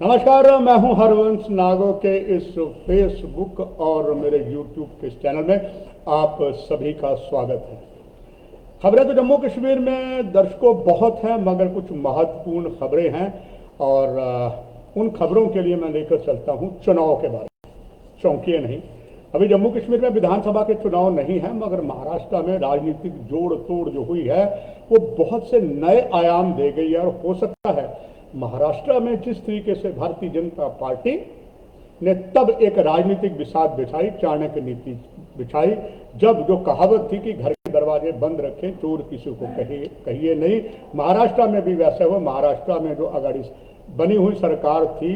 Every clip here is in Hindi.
नमस्कार, मैं हूं हरवंश नागो के इस फेसबुक और मेरे यूट्यूब के इस चैनल में आप सभी का स्वागत है। खबरें तो जम्मू कश्मीर में दर्शकों बहुत हैं, मगर कुछ महत्वपूर्ण खबरें हैं और उन खबरों के लिए मैं लेकर चलता हूं चुनाव के बारे में। चौंकिए नहीं, अभी जम्मू कश्मीर में विधानसभा के चुनाव नहीं है, मगर महाराष्ट्र में राजनीतिक जोड़ तोड़ जो हुई है वो बहुत से नए आयाम दे गई है। और हो सकता है महाराष्ट्र में जिस तरीके से भारतीय जनता पार्टी ने तब एक राजनीतिक बिसात बिछाई, चाणक्य नीति बिछाई, जब जो कहावत थी कि घर के दरवाजे बंद रखें, चोर किसी को कहिए नहीं, महाराष्ट्र में भी वैसे हो। महाराष्ट्र में जो अगाड़ी बनी हुई सरकार थी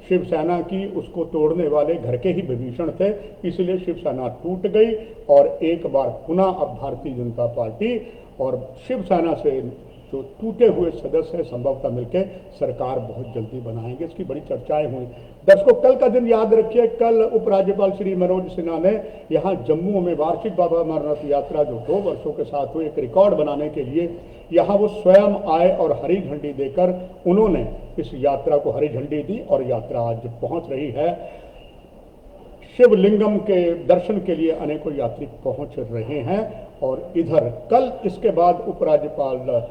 शिवसेना की, उसको तोड़ने वाले घर के ही विभीषण थे, इसलिए शिवसेना टूट गई और एक बार पुनः अब भारतीय जनता पार्टी और शिवसेना से जो टूटे हुए सदस्य हैं संभवतः मिलकर सरकार बहुत जल्दी बनाएंगे। इसकी बड़ी चर्चाएं हुई। दर्शकों, कल का दिन याद रखिए, कल उपराज्यपाल श्री मनोज सिन्हा ने यहाँ जम्मू में वार्षिक बाबा अमरनाथ यात्रा जो 2 वर्षों के साथ हुई, एक रिकॉर्ड बनाने के लिए यहाँ वो स्वयं आए और हरी झंडी देकर उन्होंने इस यात्रा को हरी झंडी दी और यात्रा आज पहुंच रही है। शिवलिंगम के दर्शन के लिए अनेकों यात्री पहुंच रहे हैं और इधर कल इसके बाद उपराज्यपाल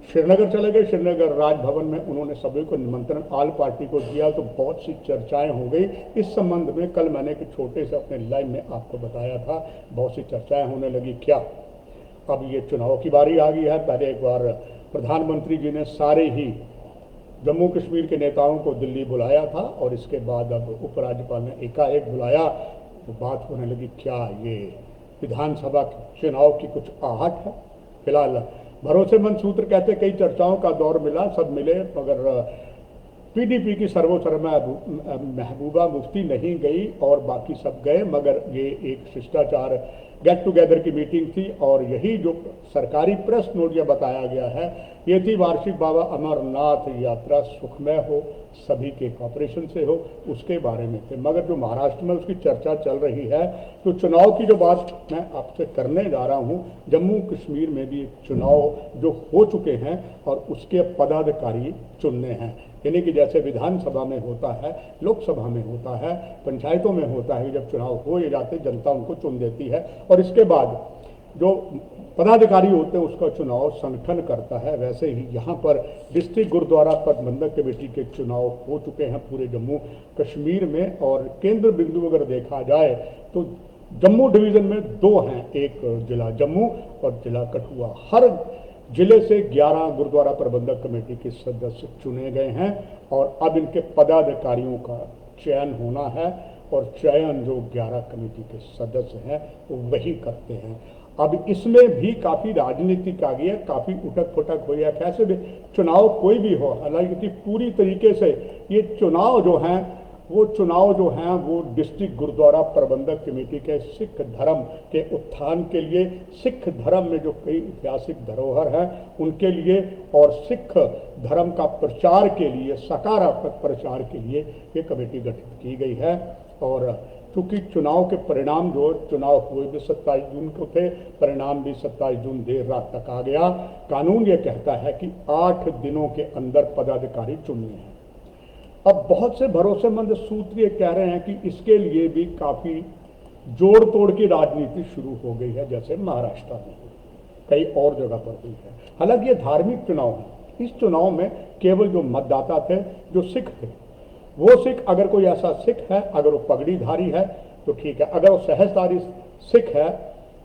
श्रीनगर चले गए। श्रीनगर राजभवन में उन्होंने सभी को निमंत्रण आल पार्टी को दिया, तो बहुत सी चर्चाएं हो गई इस संबंध में। कल मैंने एक छोटे से अपने लाइव में आपको बताया था, बहुत सी चर्चाएं होने लगी। क्या अब ये चुनाव की बारी आ गई है? पहले एक बार प्रधानमंत्री जी ने सारे ही जम्मू कश्मीर के नेताओं को दिल्ली बुलाया था और इसके बाद अब उपराज्यपाल ने एकाएक बुलाया, तो बात होने लगी क्या ये विधानसभा चुनाव की कुछ आहट है? फिलहाल भरोसेमंद सूत्र कहते कई चर्चाओं का दौर मिला, सब मिले, मगर पीडीपी की सर्वोत्तम महबूबा मुफ्ती नहीं गई और बाकी सब गए। मगर ये एक शिष्टाचार गेट टुगेदर की मीटिंग थी और यही जो सरकारी प्रेस नोट यह बताया गया है, ये थी वार्षिक बाबा अमरनाथ यात्रा सुखमय हो, सभी के कॉपरेशन से हो, उसके बारे में थे। मगर जो महाराष्ट्र में उसकी चर्चा चल रही है, तो चुनाव की जो बात मैं आपसे करने जा रहा हूँ, जम्मू कश्मीर में भी चुनाव जो हो चुके हैं और उसके पदाधिकारी चुनने हैं। यानी कि जैसे विधानसभा में होता है, लोकसभा में होता है, पंचायतों में होता है, जब चुनाव हो जाते जनता उनको चुन देती है और इसके बाद जो पदाधिकारी होते हैं उसका चुनाव संगठन करता है। वैसे ही यहाँ पर डिस्ट्रिक्ट गुरुद्वारा प्रबंधक कमेटी के चुनाव हो चुके हैं पूरे जम्मू कश्मीर में। और केंद्र बिंदु अगर देखा जाए तो जम्मू डिवीज़न में 2 हैं, एक जिला जम्मू और जिला कठुआ। हर जिले से 11 गुरुद्वारा प्रबंधक कमेटी के सदस्य चुने गए हैं और अब इनके पदाधिकारियों का चयन होना है और चयन जो 11 कमेटी के सदस्य हैं वो वही करते हैं। अब इसमें भी काफ़ी राजनीतिक आ गई है, काफ़ी उठक पुठक हुई है। कैसे भी चुनाव कोई भी हो, हालांकि पूरी तरीके से ये चुनाव जो हैं वो डिस्ट्रिक्ट गुरुद्वारा प्रबंधक कमेटी के सिख धर्म के उत्थान के लिए, सिख धर्म में जो कई ऐतिहासिक धरोहर हैं उनके लिए और सिख धर्म का प्रचार के लिए, सकारात्मक प्रचार के लिए ये कमेटी गठित की गई है। और चूंकि चुनाव के परिणाम जो चुनाव हुए भी 27 जून को थे, परिणाम भी 27 जून देर रात तक आ गया। कानून ये कहता है कि 8 दिनों के अंदर पदाधिकारी चुनने हैं। अब बहुत से भरोसेमंद सूत्र ये कह रहे हैं कि इसके लिए भी काफ़ी जोड़ तोड़ की राजनीति शुरू हो गई है, जैसे महाराष्ट्र में, कई और जगह पर हुई है। हालांकि ये धार्मिक चुनाव है। इस चुनाव में केवल जो मतदाता थे, जो सिख थे, वो सिख, अगर कोई ऐसा सिख है, अगर वो पगड़ीधारी है तो ठीक है, अगर वो सहजधारी सिख है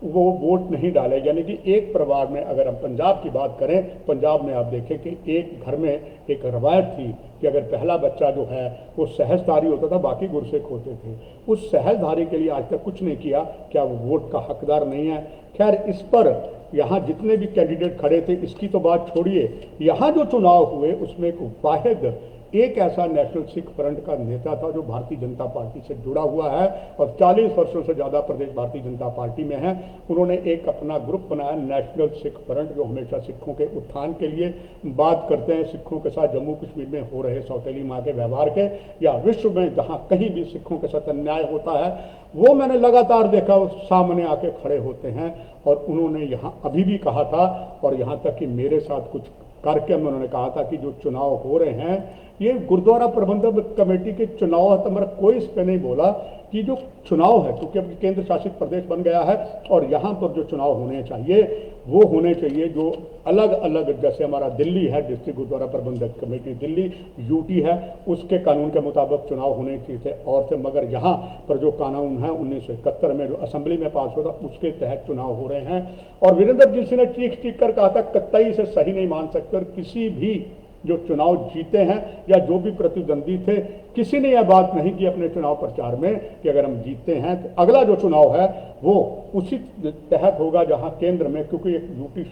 वो वोट नहीं डाले। यानी कि एक परिवार में, अगर हम पंजाब की बात करें, पंजाब में आप देखें कि एक घर में एक रवायत थी कि अगर पहला बच्चा जो है वो सहजधारी होता था, बाकी गुरसिख होते थे। उस सहजधारी के लिए आज तक कुछ नहीं किया, क्या वो वोट का हकदार नहीं है? खैर, इस पर यहाँ जितने भी कैंडिडेट खड़े थे इसकी तो बात छोड़िए, यहाँ जो चुनाव हुए उसमें एक वाहिद एक ऐसा नेशनल सिख फ्रंट का नेता था जो भारतीय जनता पार्टी से जुड़ा हुआ है और 40 वर्षों से ज़्यादा प्रदेश भारतीय जनता पार्टी में है। उन्होंने एक अपना ग्रुप बनाया, नेशनल सिख फ्रंट, जो हमेशा सिखों के उत्थान के लिए बात करते हैं, सिखों के साथ जम्मू कश्मीर में हो रहे सौतेली माँ के व्यवहार के, या विश्व में जहाँ कहीं भी सिखों के साथ अन्याय होता है, वो मैंने लगातार देखा, वो सामने आके खड़े होते हैं। और उन्होंने यहाँ अभी भी कहा था, और यहाँ तक कि मेरे साथ कुछ कार्यक्रम में उन्होंने कहा था कि जो चुनाव हो रहे हैं ये गुरुद्वारा प्रबंधक कमेटी के चुनाव है, तो हमारा कोई इस पर नहीं बोला कि जो चुनाव है, क्योंकि अब केंद्र शासित प्रदेश बन गया है और यहाँ पर जो चुनाव होने चाहिए वो होने चाहिए जो अलग अलग, जैसे हमारा दिल्ली है डिस्ट्रिक्ट गुरुद्वारा प्रबंधक कमेटी दिल्ली, यूटी है, उसके कानून के मुताबिक चुनाव होने चाहिए थे और थे, मगर यहाँ पर जो कानून है 1971 में जो असेंबली में पास हुआ था उसके तहत चुनाव हो रहे हैं। और वीरेंद्र जी सिंह ने चीख कर कहा था कतई से सही नहीं मान सकते, और किसी भी जो चुनाव जीते हैं या जो भी प्रतिद्वंदी थे, किसी ने यह बात नहीं की अपने चुनाव प्रचार में कि अगर हम जीतते हैं तो अगला जो चुनाव है वो उसी तहत होगा जहां केंद्र में, क्योंकि एक यूटी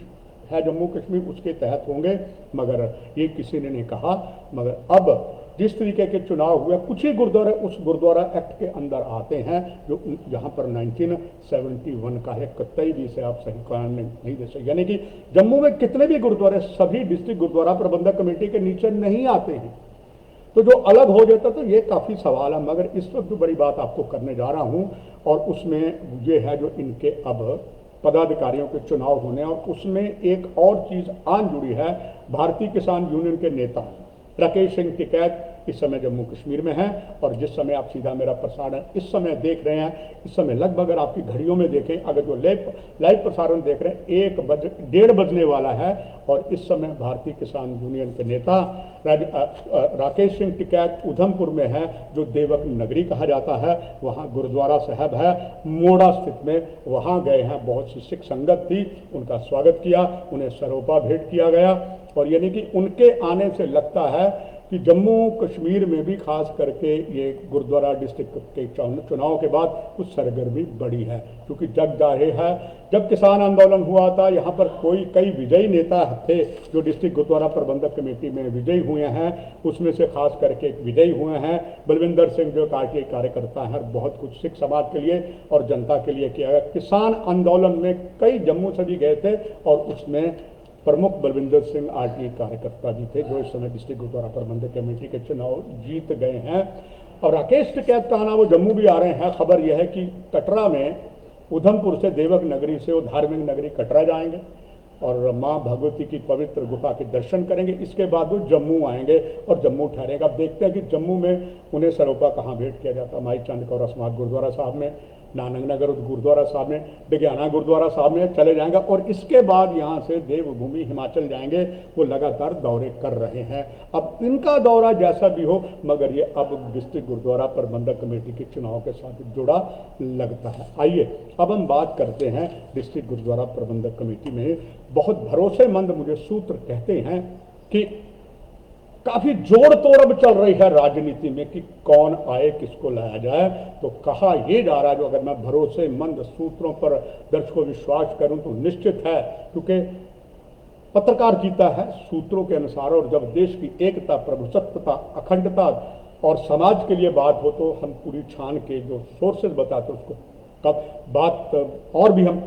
है जम्मू कश्मीर, उसके तहत होंगे, मगर ये किसी ने नहीं कहा। मगर अब जिस तरीके के चुनाव हुए, कुछ ही गुरुद्वारे उस गुरुद्वारा एक्ट के अंदर आते हैं जो जहां पर 1971 का है, कतई भी से आप सही कारण नहीं दे सकते, यानी कि जम्मू में कितने भी गुरुद्वारे सभी डिस्ट्रिक्ट गुरुद्वारा प्रबंधक कमेटी के नीचे नहीं आते हैं, तो जो अलग हो जाता तो ये काफ़ी सवाल है। मगर इस वक्त जो बड़ी बात आपको करने जा रहा हूँ और उसमें ये है जो इनके अब पदाधिकारियों के चुनाव होने, और उसमें एक और चीज़ आन जुड़ी है। भारतीय किसान यूनियन के नेता राकेश सिंह टिकैत इस समय जम्मू कश्मीर में है, और जिस समय आप सीधा मेरा प्रसारण इस समय देख रहे हैं, इस समय लगभग अगर आपकी घड़ियों में देखें, अगर जो लाइव प्रसारण देख रहे हैं 1:30 बजने वाला है, और इस समय भारतीय किसान यूनियन के नेता राकेश सिंह टिकैत उधमपुर में है, जो देवक नगरी कहा जाता है, वहाँ गुरुद्वारा साहब है मोड़ा स्थित में, वहाँ गए हैं। बहुत सी सिख संगत थी, उनका स्वागत किया, उन्हें सरोपा भेंट किया गया, और यानी कि उनके आने से लगता है कि जम्मू कश्मीर में भी खास करके ये गुरुद्वारा डिस्ट्रिक्ट के चुनाव के बाद कुछ सरगर्मी बढ़ी है, क्योंकि जग जाहिर है जब किसान आंदोलन हुआ था यहाँ पर कई विजयी नेता थे जो डिस्ट्रिक्ट गुरुद्वारा प्रबंधक कमेटी में विजयी हुए हैं, उसमें से खास करके एक विजयी हुए हैं बलविंदर सिंह जो पार्टी के कार्यकर्ता हैं, बहुत कुछ सिख समाज के लिए और जनता के लिए किया गया। किसान आंदोलन में कई जम्मू से भी गए थे और उसमें प्रमुख बलविंदर सिंह आरटीआई कार्यकर्ता भी थे जो इस समय डिस्ट्रिक्ट गुरुद्वारा प्रबंधक कमेटी के चुनाव जीत गए हैं। और राकेश टिकैत का आना, वो जम्मू भी आ रहे हैं। खबर यह है कि कटरा में उधमपुर से देवक नगरी से वो धार्मिक नगरी कटरा जाएंगे और माँ भगवती की पवित्र गुफा के दर्शन करेंगे। इसके बाद वो जम्मू आएंगे और जम्मू ठहरेगा। अब देखते हैं कि जम्मू में उन्हें सरोपा कहाँ भेंट किया जाता है। माई चंद कौर समाज गुरुद्वारा साहब में, नानक नगर गुरुद्वारा साहब में, डिग्याना गुरुद्वारा साहब में चले जाएंगे और इसके बाद यहाँ से देवभूमि हिमाचल जाएंगे। वो लगातार दौरे कर रहे हैं। अब इनका दौरा जैसा भी हो, मगर ये अब डिस्ट्रिक्ट गुरुद्वारा प्रबंधक कमेटी के चुनाव के साथ जुड़ा लगता है। आइए अब हम बात करते हैं डिस्ट्रिक्ट गुरुद्वारा प्रबंधक कमेटी में बहुत भरोसेमंद मुझे सूत्र कहते हैं कि काफी जोड़ तोड़ अब चल रही है राजनीति में कि कौन आए, किसको लाया जाए। तो कहा यह जा रहा है, जो अगर मैं भरोसेमंद सूत्रों पर दर्शकों विश्वास करूं तो निश्चित है, क्योंकि पत्रकार जीता है सूत्रों के अनुसार। और जब देश की एकता, प्रभुसत्ता, अखंडता और समाज के लिए बात हो तो हम पूरी छान के जो सोर्सेज बताते हैं उसको कब बात और भी हम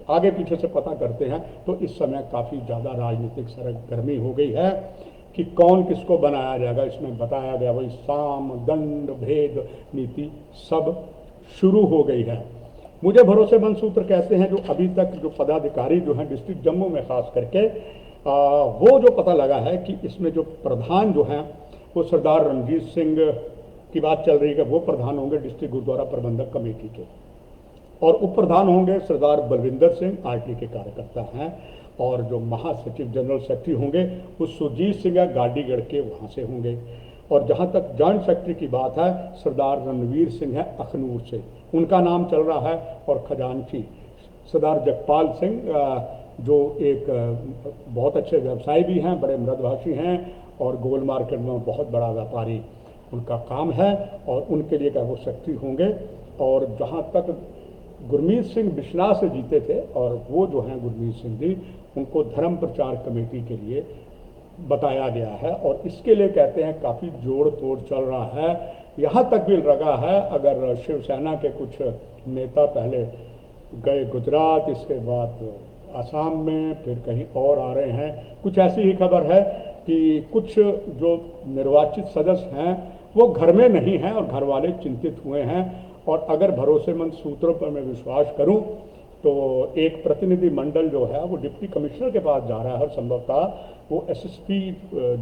आगे पीछे से पता करते हैं। तो इस समय काफ़ी ज़्यादा राजनीतिक सरगर्मी हो गई है कि कौन किसको बनाया जाएगा। इसमें बताया गया वही साम दंड भेद नीति सब शुरू हो गई है। मुझे भरोसेमंद सूत्र कहते हैं जो अभी तक जो पदाधिकारी जो हैं डिस्ट्रिक्ट जम्मू में खास करके वो जो पता लगा है कि इसमें जो प्रधान जो हैं वो सरदार रणजीत सिंह की बात चल रही है कि वो प्रधान होंगे डिस्ट्रिक्ट गुरुद्वारा प्रबंधक कमेटी के, और उप प्रधान होंगे सरदार बलविंदर सिंह आरटी के कार्यकर्ता हैं, और जो महासचिव जनरल सेक्रेटरी होंगे वो सुरजीत सिंह गाड़ीगढ़ के वहाँ से होंगे। और जहाँ तक जॉइंट सेक्रेटरी की बात है सरदार रणवीर सिंह है अखनूर से, उनका नाम चल रहा है। और खजांची सरदार जगपाल सिंह जो एक बहुत अच्छे व्यवसायी भी हैं, बड़े मृदभाषी हैं और गोल मार्केट में बहुत बड़ा व्यापारी उनका काम है, और उनके लिए क्या वो सेक्रेटरी होंगे। और जहाँ तक गुरमीत सिंह बिश्नाह से जीते थे, और वो जो हैं गुरमीत सिंह जी, उनको धर्म प्रचार कमेटी के लिए बताया गया है। और इसके लिए कहते हैं काफ़ी जोड़ तोड़ चल रहा है। यहाँ तक भी लगा है अगर शिवसेना के कुछ नेता पहले गए गुजरात, इसके बाद आसाम में, फिर कहीं और आ रहे हैं। कुछ ऐसी ही खबर है कि कुछ जो निर्वाचित सदस्य हैं वो घर में नहीं हैं और घर वाले चिंतित हुए हैं। और अगर भरोसेमंद सूत्रों पर मैं विश्वास करूं तो एक प्रतिनिधि मंडल जो है वो डिप्टी कमिश्नर के पास जा रहा है और संभवतः वो एसएसपी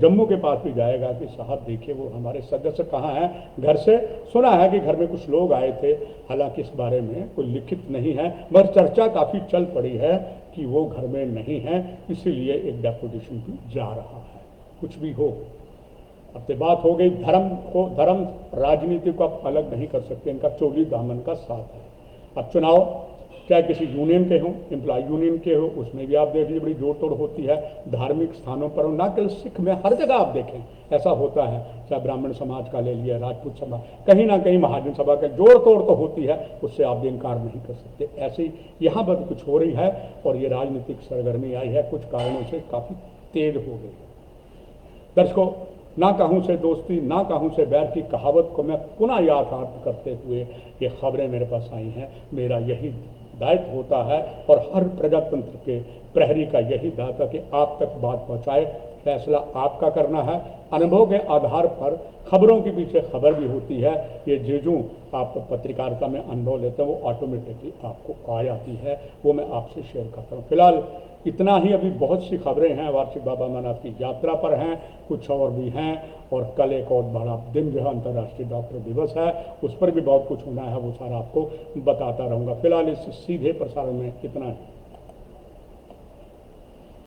जम्मू के पास भी जाएगा कि साहब देखिए वो हमारे सदस्य कहाँ हैं। घर से सुना है कि घर में कुछ लोग आए थे, हालांकि इस बारे में कोई लिखित नहीं है, मगर चर्चा काफ़ी चल पड़ी है कि वो घर में नहीं है, इसीलिए एक डेपुटेशन भी जा रहा है। कुछ भी हो, अब तो बात हो गई धर्म राजनीति को आप अलग नहीं कर सकते, इनका चोली दामन का साथ है। अब चुनाव चाहे किसी यूनियन के हों, एम्प्लॉय यूनियन के हो, उसमें भी आप देख लीजिए बड़ी जोड़ तोड़ होती है। धार्मिक स्थानों पर हो, ना केवल सिख में, हर जगह आप देखें ऐसा होता है। चाहे ब्राह्मण समाज का ले लिया, राजपूत समाज, कहीं ना कहीं महाजन सभा का जोड़ तोड़ तो होती है, उससे आप इनकार नहीं कर सकते। ऐसे ही यहाँ पर कुछ हो रही है और ये राजनीतिक सरगर्मी आई है, कुछ कारणों से काफ़ी तेज हो गई है। दर्शकों, ना कहूँ से दोस्ती ना कहूँ से बैर की कहावत को मैं पुनः याथार्थ करते हुए ये खबरें मेरे पास आई हैं। मेरा यही दायित्व होता है और हर प्रजातंत्र के प्रहरी का यही दायित्व कि आप तक बात पहुँचाए। फैसला आपका करना है। अनुभव के आधार पर खबरों के पीछे खबर भी होती है। ये जो आप पत्रकारिता में अनुभव लेते हैं वो ऑटोमेटिकली आपको आ जाती है, वो मैं आपसे शेयर करता हूँ। फिलहाल इतना ही। अभी बहुत सी खबरें हैं, वार्षिक बाबा अमरनाथ की यात्रा पर हैं, कुछ और भी हैं, और कल एक और बड़ा दिन जो है अंतर्राष्ट्रीय डॉक्टर दिवस है, उस पर भी बहुत कुछ होना है, वो सारा आपको बताता रहूँगा। फिलहाल इस सीधे प्रसारण में इतना ही।